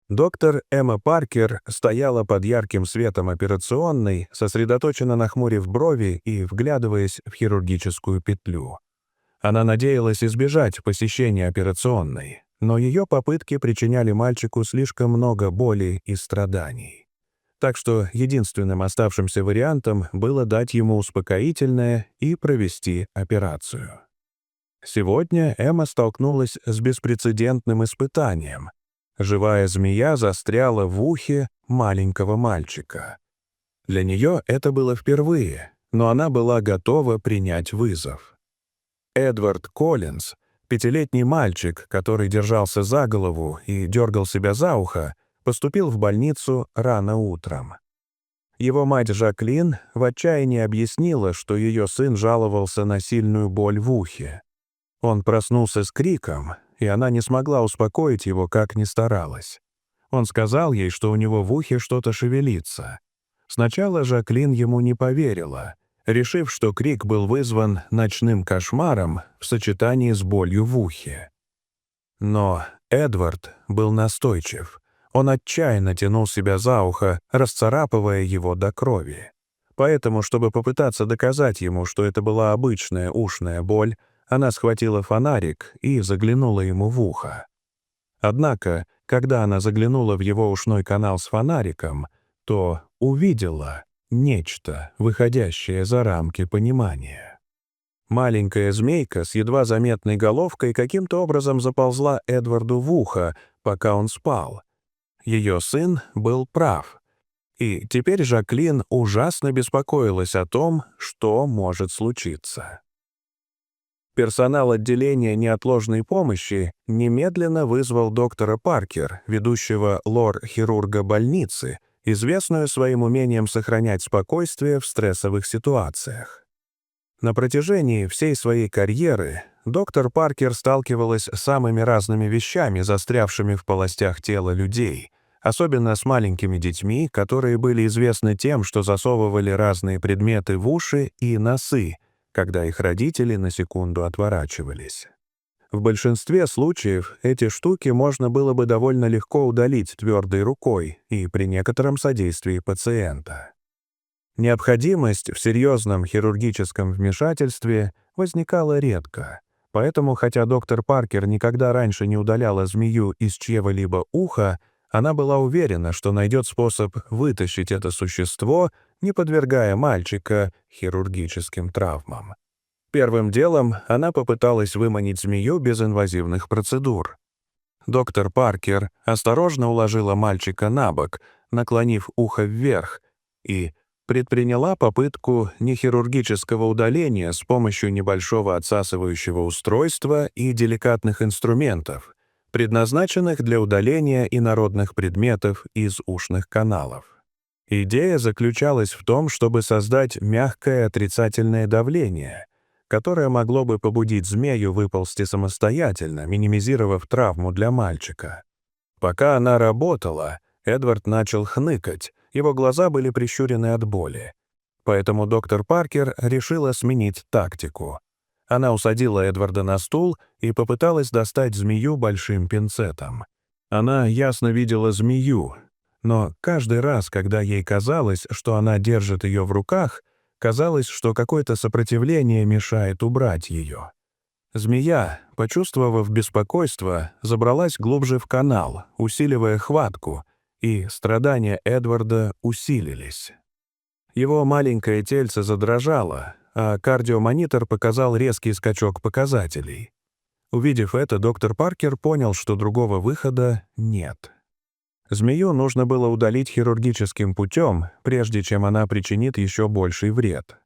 Доктор Эмма Паркер стояла под ярким светом операционной, сосредоточенно нахмурив брови и вглядываясь в хирургическую петлю. Она надеялась избежать посещения операционной, но ее попытки причиняли мальчику слишком много боли и страданий. Так что единственным оставшимся вариантом было дать ему успокоительное и провести операцию. Сегодня Эмма столкнулась с беспрецедентным испытанием. Живая змея застряла в ухе маленького мальчика. Для нее это было впервые, но она была готова принять вызов. Эдвард Коллинз, пятилетний мальчик, который держался за голову и дергал себя за ухо, поступил в больницу рано утром. Его мать Жаклин в отчаянии объяснила, что ее сын жаловался на сильную боль в ухе. Он проснулся с криком, и она не смогла успокоить его, как ни старалась. Он сказал ей, что у него в ухе что-то шевелится. Сначала Жаклин ему не поверила, решив, что крик был вызван ночным кошмаром в сочетании с болью в ухе. Но Эдвард был настойчив. Он отчаянно тянул себя за ухо, расцарапывая его до крови. Поэтому, чтобы попытаться доказать ему, что это была обычная ушная боль, она схватила фонарик и заглянула ему в ухо. Однако, когда она заглянула в его ушной канал с фонариком, то увидела нечто, выходящее за рамки понимания. Маленькая змейка с едва заметной головкой каким-то образом заползла Эдварду в ухо, пока он спал. Ее сын был прав. И теперь Жаклин ужасно беспокоилась о том, что может случиться. Персонал отделения неотложной помощи немедленно вызвал доктора Паркер, ведущего лор-хирурга больницы, известную своим умением сохранять спокойствие в стрессовых ситуациях. На протяжении всей своей карьеры доктор Паркер сталкивалась с самыми разными вещами, застрявшими в полостях тела людей, особенно с маленькими детьми, которые были известны тем, что засовывали разные предметы в уши и носы, когда их родители на секунду отворачивались. В большинстве случаев эти штуки можно было бы довольно легко удалить твердой рукой и при некотором содействии пациента. Необходимость в серьезном хирургическом вмешательстве возникала редко, поэтому, хотя доктор Паркер никогда раньше не удаляла змею из чьего-либо уха, она была уверена, что найдет способ вытащить это существо, не подвергая мальчика хирургическим травмам. Первым делом она попыталась выманить змею без инвазивных процедур. Доктор Паркер осторожно уложила мальчика на бок, наклонив ухо вверх, и предприняла попытку нехирургического удаления с помощью небольшого отсасывающего устройства и деликатных инструментов, предназначенных для удаления инородных предметов из ушных каналов. Идея заключалась в том, чтобы создать мягкое отрицательное давление, которое могло бы побудить змею выползти самостоятельно, минимизировав травму для мальчика. Пока она работала, Эдвард начал хныкать, его глаза были прищурены от боли. Поэтому доктор Паркер решила сменить тактику. Она усадила Эдварда на стул и попыталась достать змею большим пинцетом. Она ясно видела змею, но каждый раз, когда ей казалось, что она держит ее в руках, казалось, что какое-то сопротивление мешает убрать ее. Змея, почувствовав беспокойство, забралась глубже в канал, усиливая хватку, и страдания Эдварда усилились. Его маленькое тельце задрожало, а кардиомонитор показал резкий скачок показателей. Увидев это, доктор Паркер понял, что другого выхода нет. Змею нужно было удалить хирургическим путем, прежде чем она причинит еще больший вред.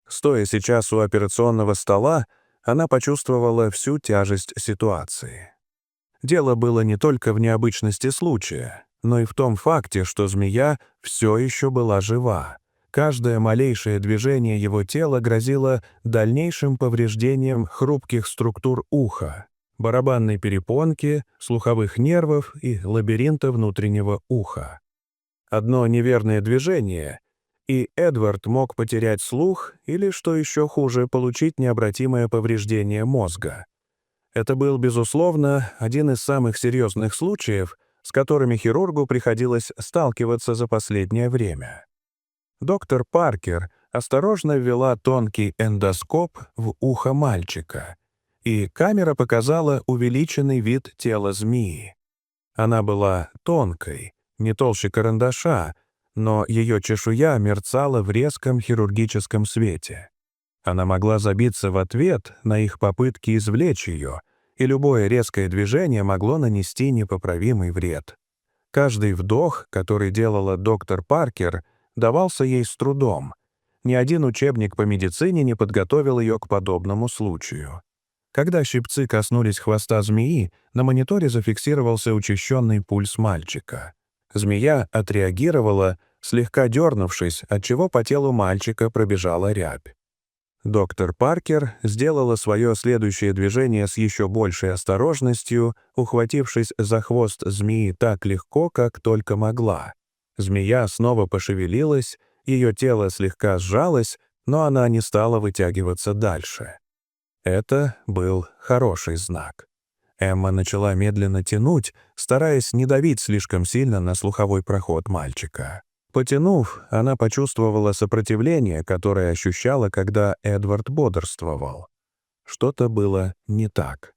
Стоя сейчас у операционного стола, она почувствовала всю тяжесть ситуации. Дело было не только в необычности случая, но и в том факте, что змея все еще была жива. Каждое малейшее движение его тела грозило дальнейшим повреждением хрупких структур уха, барабанной перепонки, слуховых нервов и лабиринта внутреннего уха. Одно неверное движение, и Эдвард мог потерять слух или, что еще хуже, получить необратимое повреждение мозга. Это был, безусловно, один из самых серьезных случаев, с которыми хирургу приходилось сталкиваться за последнее время. Доктор Паркер осторожно ввела тонкий эндоскоп в ухо мальчика, и камера показала увеличенный вид тела змеи. Она была тонкой, не толще карандаша, но ее чешуя мерцала в резком хирургическом свете. Она могла забиться в ответ на их попытки извлечь ее, и любое резкое движение могло нанести непоправимый вред. Каждый вдох, который делала доктор Паркер, давался ей с трудом. Ни один учебник по медицине не подготовил ее к подобному случаю. Когда щипцы коснулись хвоста змеи, на мониторе зафиксировался учащенный пульс мальчика. Змея отреагировала, слегка дернувшись, отчего по телу мальчика пробежала рябь. Доктор Паркер сделала свое следующее движение с еще большей осторожностью, ухватившись за хвост змеи так легко, как только могла. Змея снова пошевелилась, ее тело слегка сжалось, но она не стала вытягиваться дальше. Это был хороший знак. Эмма начала медленно тянуть, стараясь не давить слишком сильно на слуховой проход мальчика. Потянув, она почувствовала сопротивление, которое ощущала, когда Эдвард бодрствовал. Что-то было не так.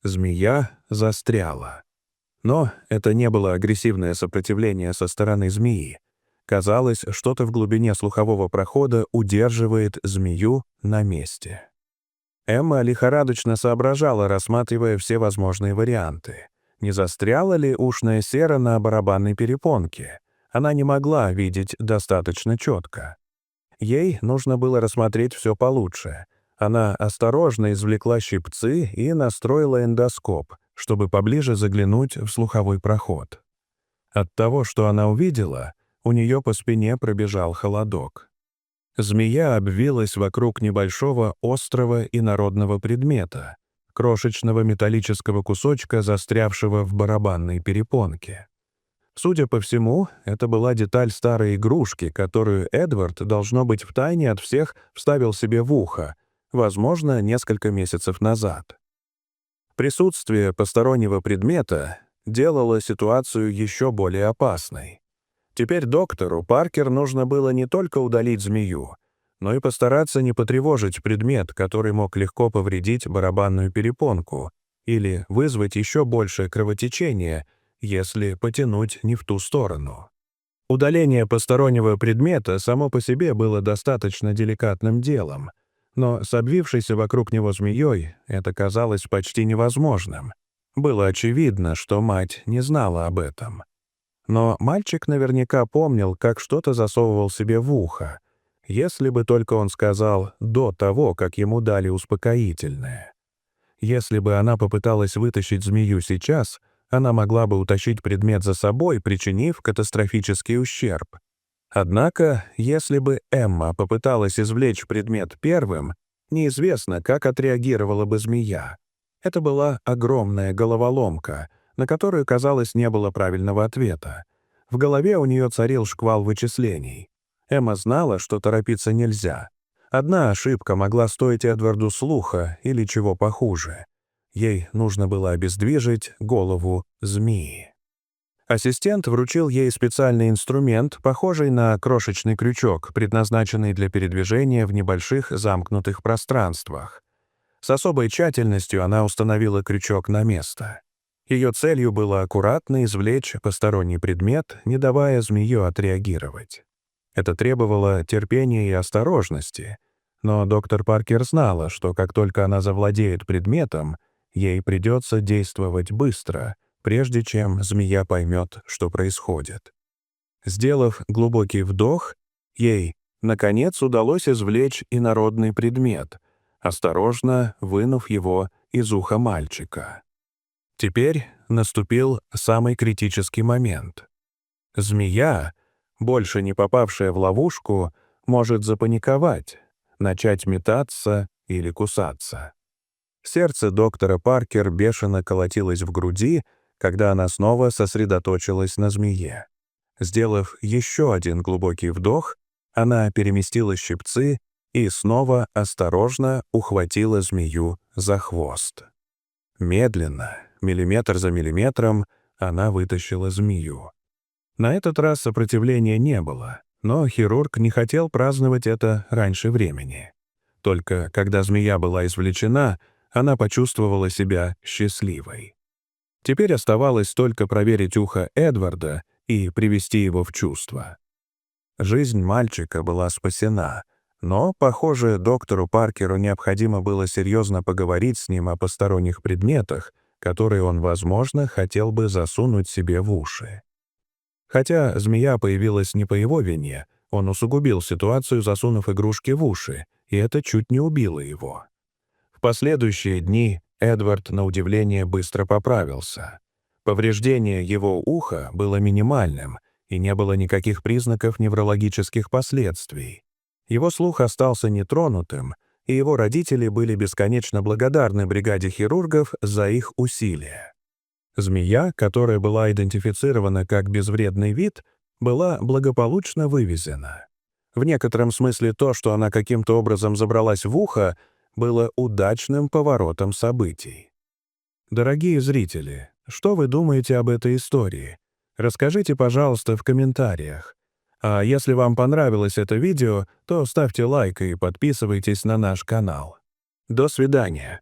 Змея застряла. Но это не было агрессивное сопротивление со стороны змеи. Казалось, что-то в глубине слухового прохода удерживает змею на месте. Эмма лихорадочно соображала, рассматривая все возможные варианты. Не застряла ли ушная сера на барабанной перепонке? Она не могла видеть достаточно четко. Ей нужно было рассмотреть все получше. Она осторожно извлекла щипцы и настроила эндоскоп, чтобы поближе заглянуть в слуховой проход. От того, что она увидела, у нее по спине пробежал холодок. Змея обвилась вокруг небольшого острого инородного предмета, крошечного металлического кусочка, застрявшего в барабанной перепонке. Судя по всему, это была деталь старой игрушки, которую Эдвард, должно быть, втайне от всех вставил себе в ухо, возможно, несколько месяцев назад. Присутствие постороннего предмета делало ситуацию еще более опасной. Теперь доктору Паркер нужно было не только удалить змею, но и постараться не потревожить предмет, который мог легко повредить барабанную перепонку или вызвать еще большее кровотечение, если потянуть не в ту сторону. Удаление постороннего предмета само по себе было достаточно деликатным делом, но с обвившейся вокруг него змеей это казалось почти невозможным. Было очевидно, что мать не знала об этом. Но мальчик наверняка помнил, как что-то засовывал себе в ухо, если бы только он сказал до того, как ему дали успокоительное. Если бы она попыталась вытащить змею сейчас, она могла бы утащить предмет за собой, причинив катастрофический ущерб. Однако, если бы Эмма попыталась извлечь предмет первым, неизвестно, как отреагировала бы змея. Это была огромная головоломка, на которую, казалось, не было правильного ответа. В голове у нее царил шквал вычислений. Эмма знала, что торопиться нельзя. Одна ошибка могла стоить Эдварду слуха или чего похуже. Ей нужно было обездвижить голову змеи. Ассистент вручил ей специальный инструмент, похожий на крошечный крючок, предназначенный для передвижения в небольших замкнутых пространствах. С особой тщательностью она установила крючок на место. Ее целью было аккуратно извлечь посторонний предмет, не давая змею отреагировать. Это требовало терпения и осторожности, но доктор Паркер знала, что как только она завладеет предметом, ей придется действовать быстро, прежде чем змея поймет, что происходит. Сделав глубокий вдох, ей, наконец, удалось извлечь инородный предмет, осторожно вынув его из уха мальчика. Теперь наступил самый критический момент. Змея, больше не попавшая в ловушку, может запаниковать, начать метаться или кусаться. Сердце доктора Паркер бешено колотилось в груди, когда она снова сосредоточилась на змее. Сделав еще один глубокий вдох, она переместила щипцы и снова осторожно ухватила змею за хвост. Медленно, миллиметр за миллиметром, она вытащила змею. На этот раз сопротивления не было, но хирург не хотел праздновать это раньше времени. Только когда змея была извлечена, она почувствовала себя счастливой. Теперь оставалось только проверить ухо Эдварда и привести его в чувство. Жизнь мальчика была спасена, но, похоже, доктору Паркеру необходимо было серьезно поговорить с ним о посторонних предметах, которые он, возможно, хотел бы засунуть себе в уши. Хотя змея появилась не по его вине, он усугубил ситуацию, засунув игрушки в уши, и это чуть не убило его. В последующие дни Эдвард, на удивление, быстро поправился. Повреждение его уха было минимальным, и не было никаких признаков неврологических последствий. Его слух остался нетронутым, и его родители были бесконечно благодарны бригаде хирургов за их усилия. Змея, которая была идентифицирована как безвредный вид, была благополучно вывезена. В некотором смысле то, что она каким-то образом забралась в ухо, было удачным поворотом событий. Дорогие зрители, что вы думаете об этой истории? Расскажите, пожалуйста, в комментариях. А если вам понравилось это видео, то ставьте лайк и подписывайтесь на наш канал. До свидания.